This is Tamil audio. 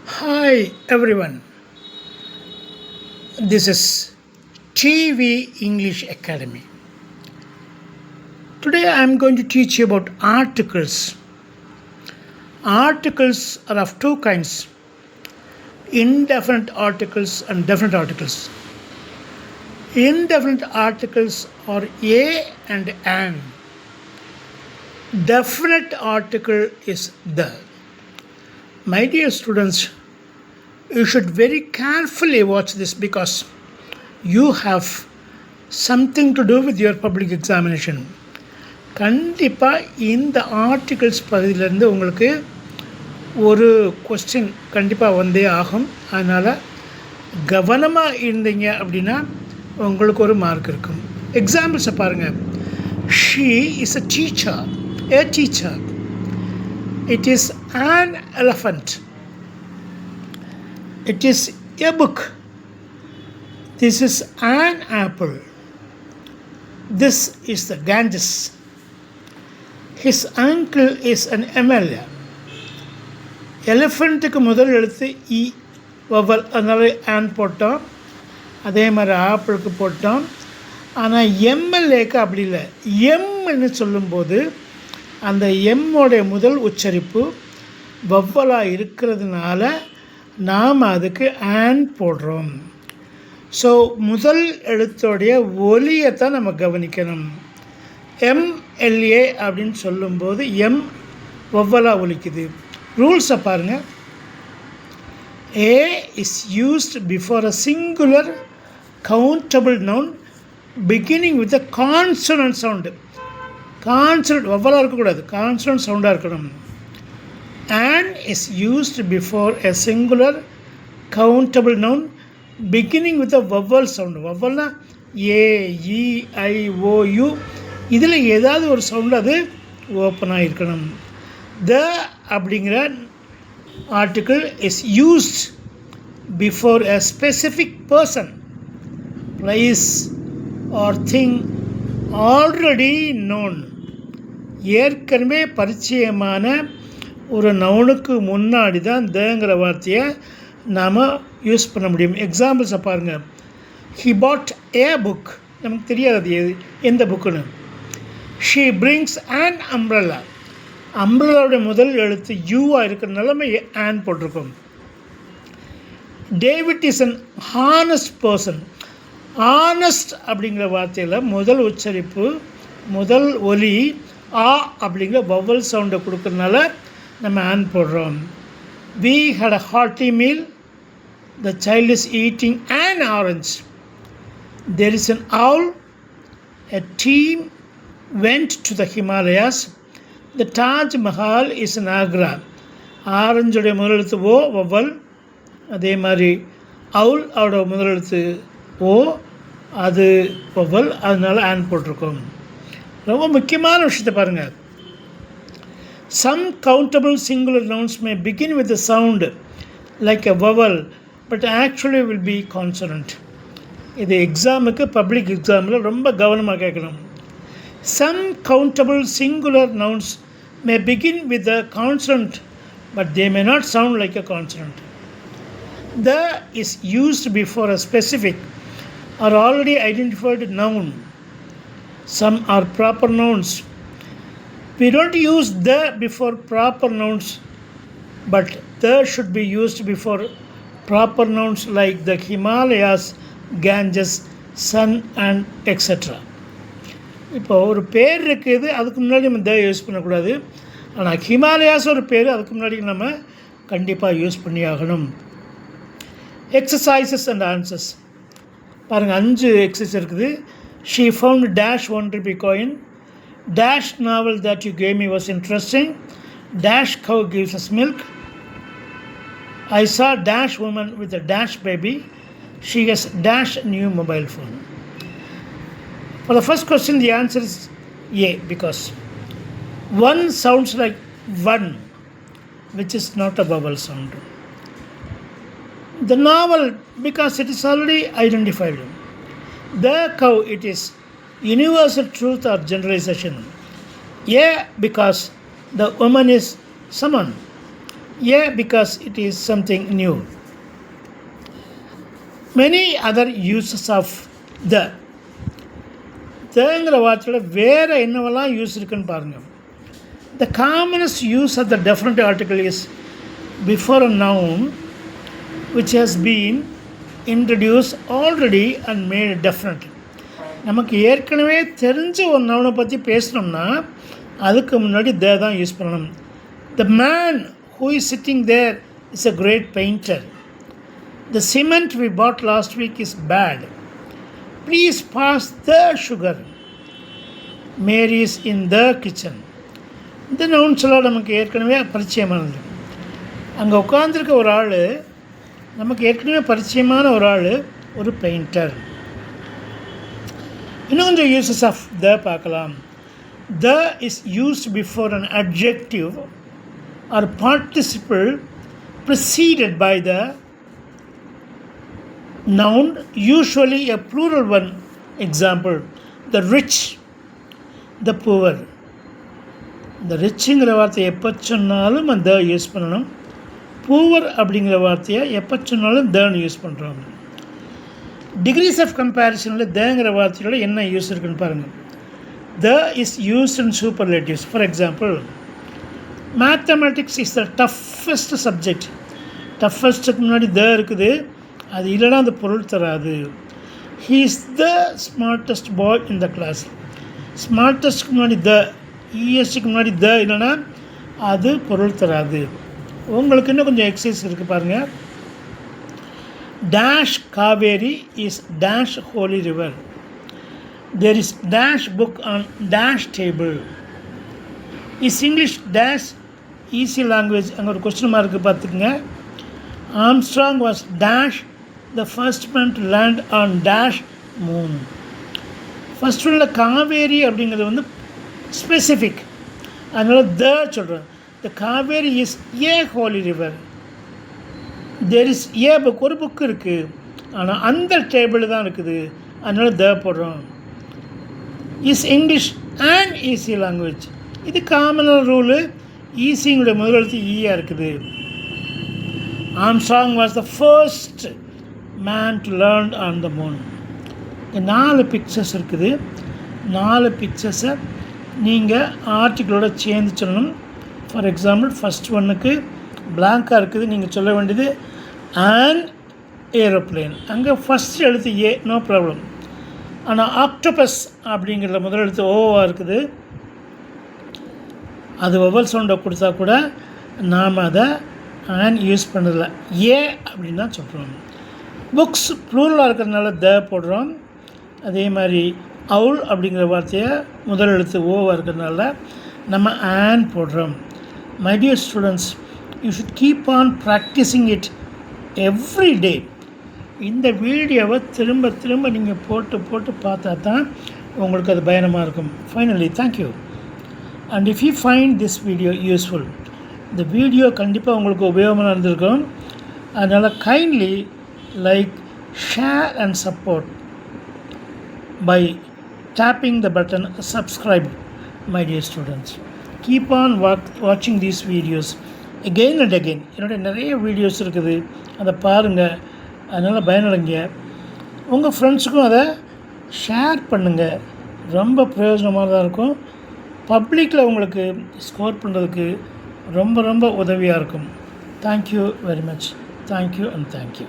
Hi everyone, this is TV English Academy. Today I am going to teach you about articles. Articles are of two kinds, indefinite articles and definite articles. Indefinite articles are a and an. Definite article is the. My dear students, you should very carefully watch this because you have something to do with your public examination. கண்டிப்பாக இந்த ஆர்டிகல்ஸ் பகுதியிலேருந்து உங்களுக்கு ஒரு கொஸ்டின் கண்டிப்பாக வந்தே ஆகும். அதனால் கவனமாக இருந்தீங்க அப்படின்னா உங்களுக்கு ஒரு மார்க் இருக்கும். எக்ஸாம்பிள்ஸை பாருங்கள். She is a teacher. A teacher. It is an elephant. It is a book. This is an apple. This is the Ganges. His uncle is an MLA. எலிஃபண்ட்டுக்கு முதல் எழுத்து இ வவல், அதனால ஆன் போட்டோம். அதே மாதிரி ஆப்பிளுக்கு போட்டோம். ஆனால் எம்எல்ஏக்கு அப்படி இல்லை. எம்னு சொல்லும்போது அந்த எம்மோடைய முதல் உச்சரிப்பு வவ்வலாக இருக்கிறதுனால நாம் அதுக்கு ஆன் போடுறோம். ஸோ முதல் எழுத்தோடைய ஒலியை தான் நம்ம கவனிக்கணும். எம்எல்ஏ அப்படின்னு சொல்லும்போது எம் வவ்வலாக ஒலிக்குது. ரூல்ஸை பாருங்கள். A is used before a singular countable noun beginning with a consonant sound. Consonant வவ்வலாக இருக்கக்கூடாது, கான்சனன்ட் சவுண்டாக இருக்கணும். And is used before a singular countable noun beginning with a vowel sound. வவ்வல்னா A, E, I, O, U, இதில் ஏதாவது ஒரு சவுண்டு அது ஓப்பனாக இருக்கணும். த அப்படிங்கிற article is used before a specific person, place or thing already known. ஏற்கனவே பரிச்சயமான ஒரு நவுனுக்கு முன்னாடி தான் தங்கிற வார்த்தையை நாம் யூஸ் பண்ண முடியும். எக்ஸாம்பிள்ஸை பாருங்கள். ஹி பாட் ஏ புக், நமக்கு தெரியாது அது எந்த புக்குன்னு. She brings an umbrella. அம்ப்ரல்லாவுடைய முதல் எழுத்து யூவாக இருக்கிறதுனால நம்ம ஆன் போட்டிருக்கோம். David is an honest person. Honest அப்படிங்கிற வார்த்தையில் முதல் உச்சரிப்பு, முதல் ஒலி ஆ அப்படிங்கிற வவ்வல் சவுண்டை கொடுக்கறதுனால நம்ம ஆன் போடுறோம். We had a hearty meal. The child is eating an orange. There is an owl. A team went to the Himalayas. The Taj Mahal is in Agra. ஆரஞ்சுடைய முதலெழுத்து ஓ வவ்வல். அதே மாதிரி அவுல் அவரோட முதலெழுத்து ஓ, அது வவ்வல், அதனால் ஆன் போட்டிருக்கோம். ரொம்ப முக்கியமான விஷயத்தை பாருங்கள். Some countable singular nouns may begin with a sound like a vowel but actually will be consonant. இது எக்ஸாமுக்கு, பப்ளிக் எக்ஸாமில் ரொம்ப கவனமாக கேட்கணும். Some countable singular nouns may begin with a consonant but they may not sound like a consonant. The is used before a specific or already identified noun. Some are proper nouns. We don't use the before proper nouns, but the should be used before proper nouns like the Himalayas, Ganges, sun and etc. இப்போ ஒரு பேர் இருக்குது, அதுக்கு முன்னாடி நம்ம த யூஸ் பண்ணக்கூடாது. ஆனால் ஹிமாலயாஸ் ஒரு பேர், அதுக்கு முன்னாடி நம்ம கண்டிப்பாக யூஸ் பண்ணி ஆகணும். எக்ஸசைசஸ் அண்ட் ஆன்சர்ஸ் பாருங்கள். 5 எக்ஸசைஸ் இருக்குது. She found dash 1 rupee coin. Dash novel that you gave me was interesting. Dash cow gives us milk. I saw dash woman with a dash baby. She has dash new mobile phone. For the first question, the answer is A, because one sounds like one, which is not a vowel sound. The novel, because it is already identified. The cow, it is universal truth or generalization. A, because the woman is someone. A because it is something new. Many other uses of the. தேங்கிற வார்த்தையில் வேறு என்னவெல்லாம் யூஸ் இருக்குன்னு பாருங்கள். The commonest use of the definite article is before a noun which has been introduced already and made definite. நமக்கு ஏற்கனவே தெரிஞ்ச ஒரு நவுனை பற்றி பேசணும்னா அதுக்கு முன்னாடி தே தான் யூஸ் பண்ணணும். The man who is sitting there is a great painter. The cement we bought last week is bad. Please pass the sugar. Mary is in the kitchen. இந்த நவுன்ஸ் எல்லாம் நமக்கு ஏற்கனவே பரிச்சயமானது. அங்கே உட்காந்துருக்க ஒரு ஆள் நமக்கு ஏற்கனவே பரிச்சயமான ஒரு ஆள் ஒரு பெயிண்டர். இன்னும் கொஞ்சம் யூசஸ் ஆஃப் த பார்க்கலாம். The is used before an adjective or participle preceded by the noun, usually a plural one. Example, the rich, the poor. இந்த ரிச்சுங்கிற வார்த்தையை எப்போ சொன்னாலும் அந்த யூஸ் பண்ணணும். பூவர் அப்படிங்கிற வார்த்தையை எப்போ சொன்னாலும் தேன்னு யூஸ் பண்ணுறோம். டிகிரிஸ் ஆஃப் கம்பேரிசனில் தேங்கிற வார்த்தையோட என்ன யூஸ் இருக்குன்னு பாருங்கள். The is used in superlatives. For example, mathematics is the toughest subject. டஃபஸ்ட்டுக்கு முன்னாடி த இருக்குது, அது இல்லைனா அந்த பொருள் தராது. He is the smartest boy in the class. ஸ்மார்ட்டஸ்ட்க்கு முன்னாடி த, இஎஸ்டிக்கு முன்னாடி த இல்லைனா அது பொருள் தராது. உங்களுக்கு இன்னும் கொஞ்சம் எக்ஸசைஸ் இருக்குது பாருங்கள். Dash Kaveri is dash holy river. There is dash book on dash table. Is English dash easy language. அங்கே ஒரு கொஸ்டின் மார்க்கு பார்த்துக்குங்க. Armstrong was dash the first man to land on dash moon. First ஒன்றில் காவேரி அப்படிங்கிறது வந்து ஸ்பெசிஃபிக், அதனால் த சொல்கிறேன். The Kaveri is a holy river. There is a book, ஒரு புக்கு இருக்குது, ஆனால் அந்த டேபிள் தான் இருக்குது, அதனால் த போடுறோம். Is English and easy language. இது காமனான ரூலு. ஈஸிங்களுடைய முதலெழுத்து ஈயாக இருக்குது. Armstrong was the first man to learn on the moon. இந்த 4 பிக்சர்ஸ் இருக்குது. 4 பிக்சர்ஸை நீங்கள் ஆர்டிக்கிளோட சேர்ந்து சொல்லணும். ஃபார் எக்ஸாம்பிள், ஃபஸ்ட் ஒன்றுக்கு பிளாங்காக இருக்குது, நீங்கள் சொல்ல வேண்டியது அண்ட் ஏரோப்ளேன். அங்கே ஃபஸ்ட் எழுத்து ஏ, நோ ப்ராப்ளம். ஆனால் ஆக்டோபஸ் அப்படிங்கிற முதல் எழுத்து ஓவாக இருக்குது, அது வவல் சவுண்டை கொடுத்தா கூட நாம் அதை அண்ட் யூஸ் பண்ணுறதில்ல, ஏ அப்படின்னு தான் சொல்கிறோம். புக்ஸ் ப்ளூரலாக இருக்கிறதுனால த போடுறோம். அதே மாதிரி அவுல் அப்படிங்கிற வார்த்தையை முதல் எழுத்து ஓவாக இருக்கிறதுனால நம்ம ஆன் போடுறோம். My dear students, you should keep on practising it every day. இந்த வீடியோவை திரும்ப திரும்ப நீங்கள் போட்டு போட்டு பார்த்தா தான் உங்களுக்கு அது பயணமாக இருக்கும். Finally, thank you. And if you find this video useful, இந்த வீடியோ கண்டிப்பாக உங்களுக்கு உபயோகமாக இருந்திருக்கும். அதனால் kindly like, share and support by tapping the button subscribe. My dear students, keep on watching these videos again and again. என்னோட நிறைய வீடியோஸ் இருக்குது, அதை பாருங்கள். அதனால் பயனடைங்க. உங்கள் ஃப்ரெண்ட்ஸுக்கும் அதை ஷேர் பண்ணுங்கள். ரொம்ப பிரயோஜனமானதாக இருக்கும். பப்ளிக்கில் உங்களுக்கு ஸ்கோர் பண்ணுறதுக்கு ரொம்ப ரொம்ப உதவியாக இருக்கும். Thank you very much. Thank you and thank you.